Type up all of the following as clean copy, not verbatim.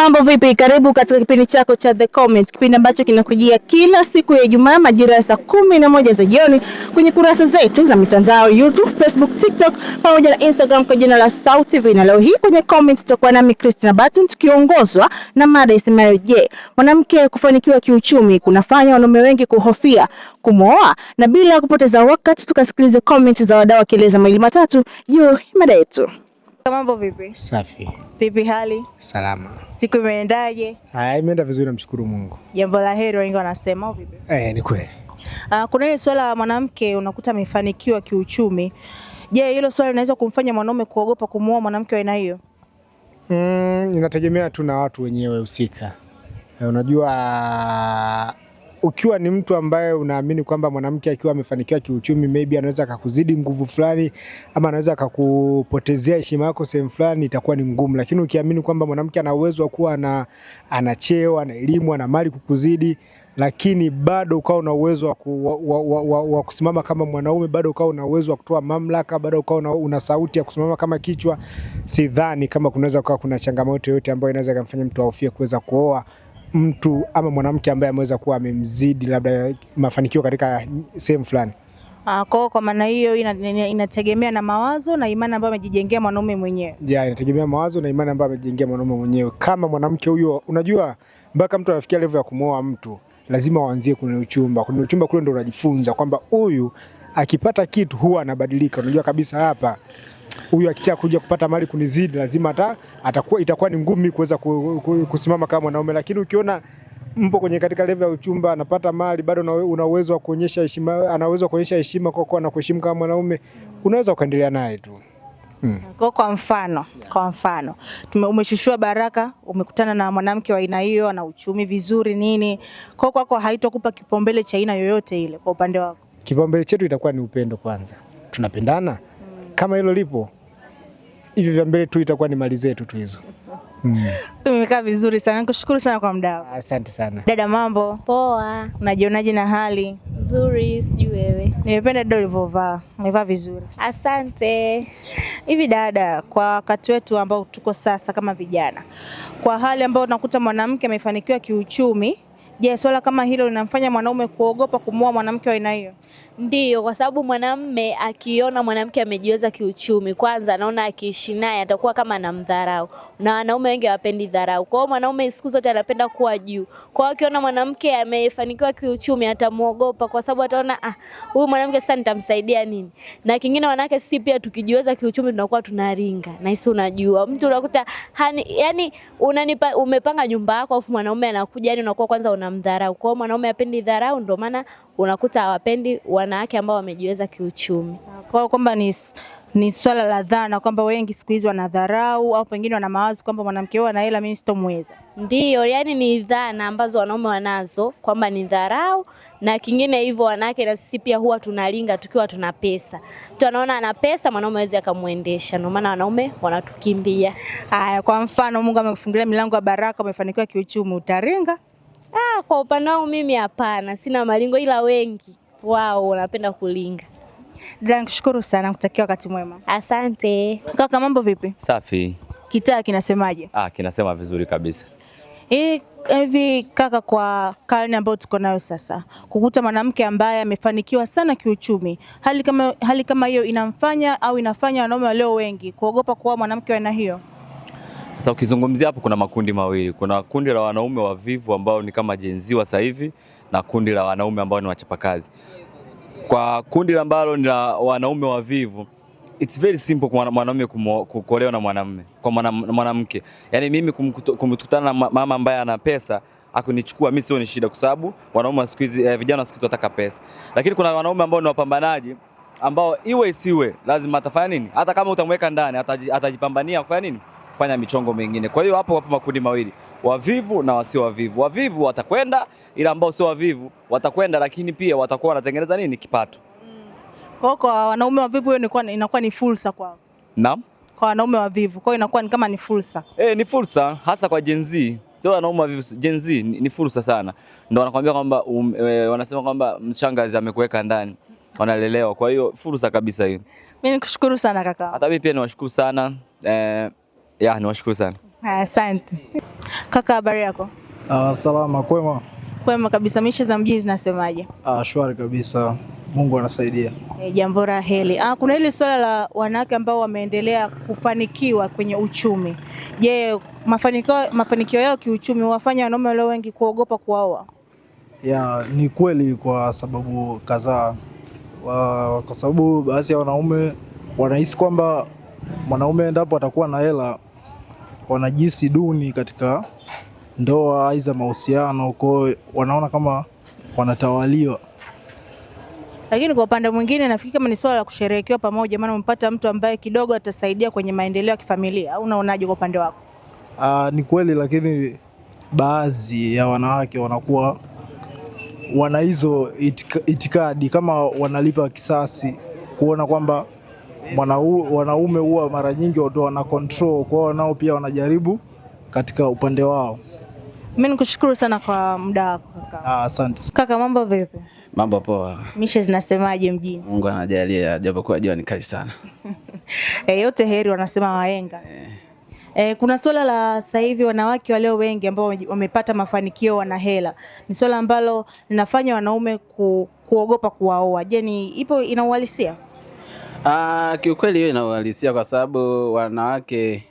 Mambo vipi? Karibu katika kipindi chako cha The Comment, kipindi ambacho kinakujia kila siku ya Ijumaa majira ya saa 11 za jioni kwenye kurasa zetu za mitandao YouTube, Facebook, TikTok pamoja na Instagram kwa jina la Sauti TV. Na leo hii kwenye comment tutakuwa nami Christina Button tukiongozwa na mada isemayo je, mwanamke kufanikiwa kiuchumi kunafanya wanaume wengi kuhofia kumwoa? Na bila kupoteza wakati tukasikilize comment za wadau wakieleza mawili matatu juu ya mada yetu. Mambo vipi? Safi. Vipi hali? Salama. Siku imeendaje? Imeenda vizuri, namshukuru Mungu. Jambo la heri wengi wanasema vipi? Ni kweli. Kuna ile swala la mwanamke unakuta amefanikiwa kiuchumi. Je, hilo swala linaweza kumfanya mwanaume kuogopa kumuoa mwanamke wa aina hiyo? Inategemea tu na watu wenyewe husika. Unajua ukiwa ni mtu ambaye unaamini kwamba mwanamke akiwa amefanikiwa kiuchumi maybe anaweza akakuzidi nguvu fulani ama anaweza akakupotezea heshima yako sehemu fulani, itakuwa ni ngumu. Lakini ukiamini kwamba mwanamke ana uwezo wa kuwa ana cheo, ana elimu, ana mali kukuzidi, lakini bado ukao una uwezo wa kusimama kama mwanaume, bado ukao una uwezo wa kutoa mamlaka, bado ukao una sauti ya kusimama kama kichwa, sidhani kama kunaweza kuwa kuna changamoto yoyote ambayo inaweza kumfanya mtu ahofie kuweza kuoa mtu ama mwanamke ambaye ameweza kuwa amemzidi labda mafanikio katika sehemu fulani. Kwa maana hiyo inategemea na mawazo na imani ambayo amejijengea mwanaume mwenyewe. Inategemea mawazo na imani ambayo amejijengea mwanaume mwenyewe. Kama mwanamke huyo, unajua mpaka mtu anafikia level ya kumwoa mtu, lazima waanzie kwenye uchumba. Kwenye uchumba kule ndio unajifunza kwamba huyu akipata kitu huwa anabadilika. Unajua kabisa hapa huyu akitaka kuja kupata mali kunizidi, lazima itakuwa ni ngumu kuweza kusimama kama mwanaume. Lakini ukiona mpo kwenye katika level ya uchumba, anapata mali, bado una uwezo wa kuonyesha heshima, ana uwezo wa kuonyesha heshima kwa kuwa na kuheshimu kama mwanaume, unaweza ukaendelea naye tu. Kwa mfano umeshushua baraka, umekutana na mwanamke wa aina hiyo, ana uchumi vizuri nini, kwako haitakupa kipaumbele cha aina yoyote ile? Kwa upande wako kipaumbele chetu itakuwa ni upendo kwanza, tunapendana. Kama hilo lipo, hivi vya mbele tu itakuwa ni mali zetu tu hizo. Tumekaa vizuri sana. Nikushukuru sana kwa muda wako. Asante sana. Dada, mambo? Poa. Unajionaje na hali? Nzuri, sijui wewe. Nimependa dada ulivyovaa. Umevaa vizuri. Asante. Hivi dada, kwa wakati wetu ambao tuko sasa kama vijana, kwa hali ambayo unakuta mwanamke amefanikiwa kiuchumi, je, swala kama hilo linamfanya mwanaume kuogopa kumwoa mwanamke wa aina hiyo? Ndiyo, kwa sababu mwanamume akiona mwanamke amejiweza kiuchumi, kwanza anaona akiishi naye atakuwa kama anamdharau. Na wanaume wengi hawapendi dharau. Kwa hiyo mwanaume siku zote anapenda kuwa juu. Kwa hiyo akiona mwanamke amefanikiwa kiuchumi atamuogopa, kwa sababu ataona huyu mwanamke sasa nitamsaidia nini? Na kingine wanawake sisi pia tukijiweza kiuchumi tunakuwa tunaringa. Na hisi unajua, mtu unakuta yani umepanga nyumba yako afu mwanaume anakuja, yani unakuwa kwanza unamdharau. Kwa hiyo mwanaume hapendi dharau, ndio maana unakuta hawapendi wanawake ambao wamejiweza kiuchumi. Kwa kwamba ni swala la dhana kwamba wengi siku hizi wanadharau au pengine wana mawazo kwamba mwanamke huyo ana hela, mimi sitomweza. Ndiyo, yani ni dhana ambazo wanaume wanazo kwamba ni dharau. Na kingine hivyo wanawake na sisi pia huwa tunalinga tukiwa tuna pesa. Mtu anaona ana pesa, mwanaume hawezi akamuendesha. Ndio maana wanaume wanatukimbia. Haya, kwa mfano Mungu amekufungulia milango ya baraka, umefanikiwa kiuchumi, utaringa? Kwa upande wangu mimi hapana, sina malingo, ila wengi wao wanapenda kulinga. Dada, nikushukuru sana, nakutakia wakati mwema. Asante. Kaka, mambo vipi? Safi. Kitaa kinasemaje? Kinasema vizuri kabisa. Hivi kaka, kwa karne ambayo tuko nayo sasa, kukuta mwanamke ambaye amefanikiwa sana kiuchumi, hali kama hiyo inamfanya au inafanya wanaume walio wengi kuogopa kuoa mwanamke wa aina hiyo? Sasa ukizungumzia hapo kuna makundi mawili. Kuna kundi la wanaume wavivu ambao ni kama Gen Z wa sasa hivi na kundi la wanaume ambao ni wachapakazi. Kwa kundi ambalo ni la wanaume wavivu, it's very simple kwa mwanaume kuolewa na mwanamume, kwa mwanamke. Yaani mimi kumkutana na mama ambaye ana pesa akunichukua mimi sio ni shida, kwa sababu wanaume siku hizi vijana siku wanataka pesa. Lakini kuna wanaume ambao ni wapambanaji ambao iwe isiwe lazima atafanya nini? Hata kama utamweka ndani atajipambania kufanya nini? Kufanya michongo mingine. Kwa hiyo hapo makundi mawili, wavivu na wasio wavivu. Wavivu watakwenda, ila ambao sio wavivu watakwenda, lakini pia watakuwa wanatengeneza nini? Kipato. Kwa wanaume wavivu hiyo inakuwa ni fursa kwao. Naam. Kwa wanaume wavivu, kwa hiyo inakuwa ni kama ni fursa. Ni fursa hasa kwa Gen Z. Sio wanaume wavivu, Gen Z ni fursa sana. Ndio wanakuambia kwamba wanasema kwamba mshangazi amekuweka ndani. Wanalelewa. Kwa hiyo fursa kabisa hiyo. Mimi nikushukuru sana kaka. Hata mimi pia niwashukuru sana. Niwashukuru sana. Asante. Kaka, habari yako? Salama, kwema. Kwema kabisa. Mishe za mjini zinasemaje? Shwari kabisa. Mungu anasaidia. Jambo la heri. Kuna ile swala la wanawake ambao wameendelea kufanikiwa kwenye uchumi. Je, mafanikio yao kiuchumi wafanya wanaume walio wengi kuogopa kuoa? Ni kweli kwa sababu kadhaa. Kwa sababu baadhi ya wanaume wanahisi kwamba mwanaume endapo atakuwa na hela wanajisi duni katika ndoa aidha mahusiano, kwa wanaona kama wanatawaliwa. Lakini kwa upande mwingine nafikiri kama ni swala la kusherehekewa pamoja, maana umepata mtu ambaye kidogo atasaidia kwenye maendeleo ya kifamilia, au unaonaje kwa upande wako? Ni kweli, lakini baadhi ya wanawake wanakuwa wana hizo itikadi kama wanalipa kisasi, kuona kwamba wanaume huwa mara nyingi watu wana control, kwa nao pia wanajaribu katika upande wao. Mimi nikushukuru sana kwa muda wako kaka. Asante. Kaka, mambo vipi? Mambo poa. Mishe zinasemaje mjini? Mungu anajalia, japokuwa jua ni kali sana. Yote heri wanasema wahenga. Kuna swala la sasa hivi wanawake walio wengi ambao wamepata mafanikio, wana hela. Ni swala ambalo linafanya wanaume kuogopa kuwaoa. Je, ipo inauhalisia? Kiukweli hiyo inauhalisia kwa sababu wanawake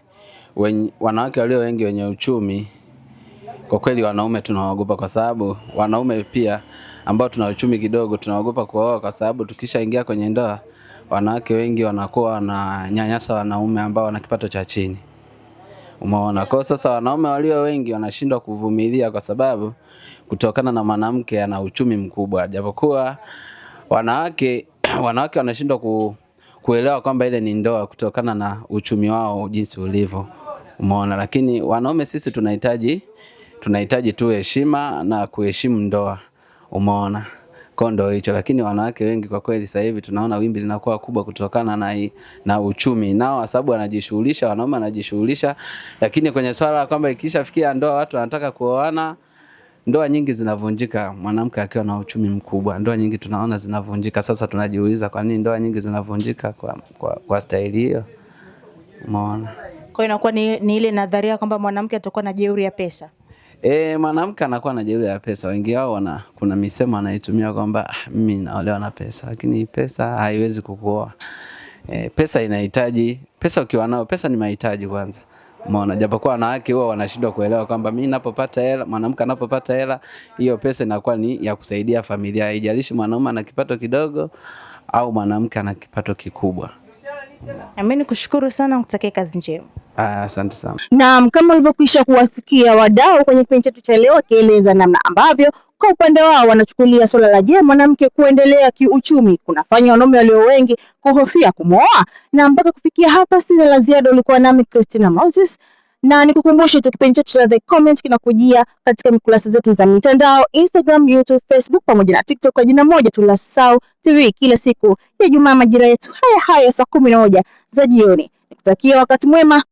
walio wengi wenye uchumi, kwa kweli wanaume tunaogopa, kwa sababu wanaume pia ambao tuna uchumi kidogo tunaogopa kuoa, kwa sababu tukishaingia kwenye ndoa wanawake wengi wanakuwa wananyanyasa wanaume ambao wana kipato cha chini. Umeona? Kwa sasa wanaume walio wengi wanashindwa kuvumilia kwa sababu kutokana na mwanamke ana uchumi mkubwa, japokuwa wanawake wanashindwa kuelewa kwamba ile ni ndoa kutokana na uchumi wao jinsi ulivyo. Umeona? Lakini wanaume sisi tunahitaji tu heshima na kuheshimu ndoa. Umeona? Kwa ndo hicho, lakini wanawake wengi kwa kweli sasa hivi tunaona wimbi linakuwa kubwa kutokana na uchumi nao, sababu wanajishughulisha, wanaume wanajishughulisha, lakini kwenye swala kwamba ikishafikia ndoa watu wanataka kuoana, ndoa nyingi zinavunjika. Mwanamke akiwa na uchumi mkubwa, ndoa nyingi tunaona zinavunjika. Sasa tunajiuliza kwa nini ndoa nyingi zinavunjika kwa staili hiyo. Umeona? Kwa inakuwa ni ile nadharia kwamba mwanamke atakuwa na jeuri ya pesa. Mwanamke anakuwa na jeuri ya pesa. Wengi wao kuna misemo anaitumia kwamba mimi naolewa na pesa, lakini pesa haiwezi kukuoa. Pesa inahitaji, pesa ukiwa nayo, pesa ni mahitaji kwanza. Umeona? Japokuwa wanawake wao wanashindwa kuelewa kwamba mimi ninapopata hela, mwanamke anapopata hela, hiyo pesa inakuwa ni ya kusaidia familia. Haijalishi mwanaume ana kipato kidogo au mwanamke ana kipato kikubwa. Mimi nikushukuru sana, nikutakie kazi njema. Asante sana. Naam, kama ulivyokwisha kuwasikia wadau kwenye kipindi chetu cha leo wakieleza namna ambavyo kwa upande wao wanachukulia swala la je, mwanamke kuendelea kiuchumi kunafanya wanaume walio wengi kuhofia kumwoa. Na mpaka kufikia hapa sina la ziada. Ulikuwa nami Christina Moses, na nikukumbushe tu kipindi chetu cha The Comment kinakujia katika kurasa zetu za mitandao Instagram, YouTube, Facebook pamoja na TikTok kwa jina moja tu la Sau TV, kila siku ya Ijumaa majira yetu haya saa 11 za jioni. Nikutakia wakati mwema.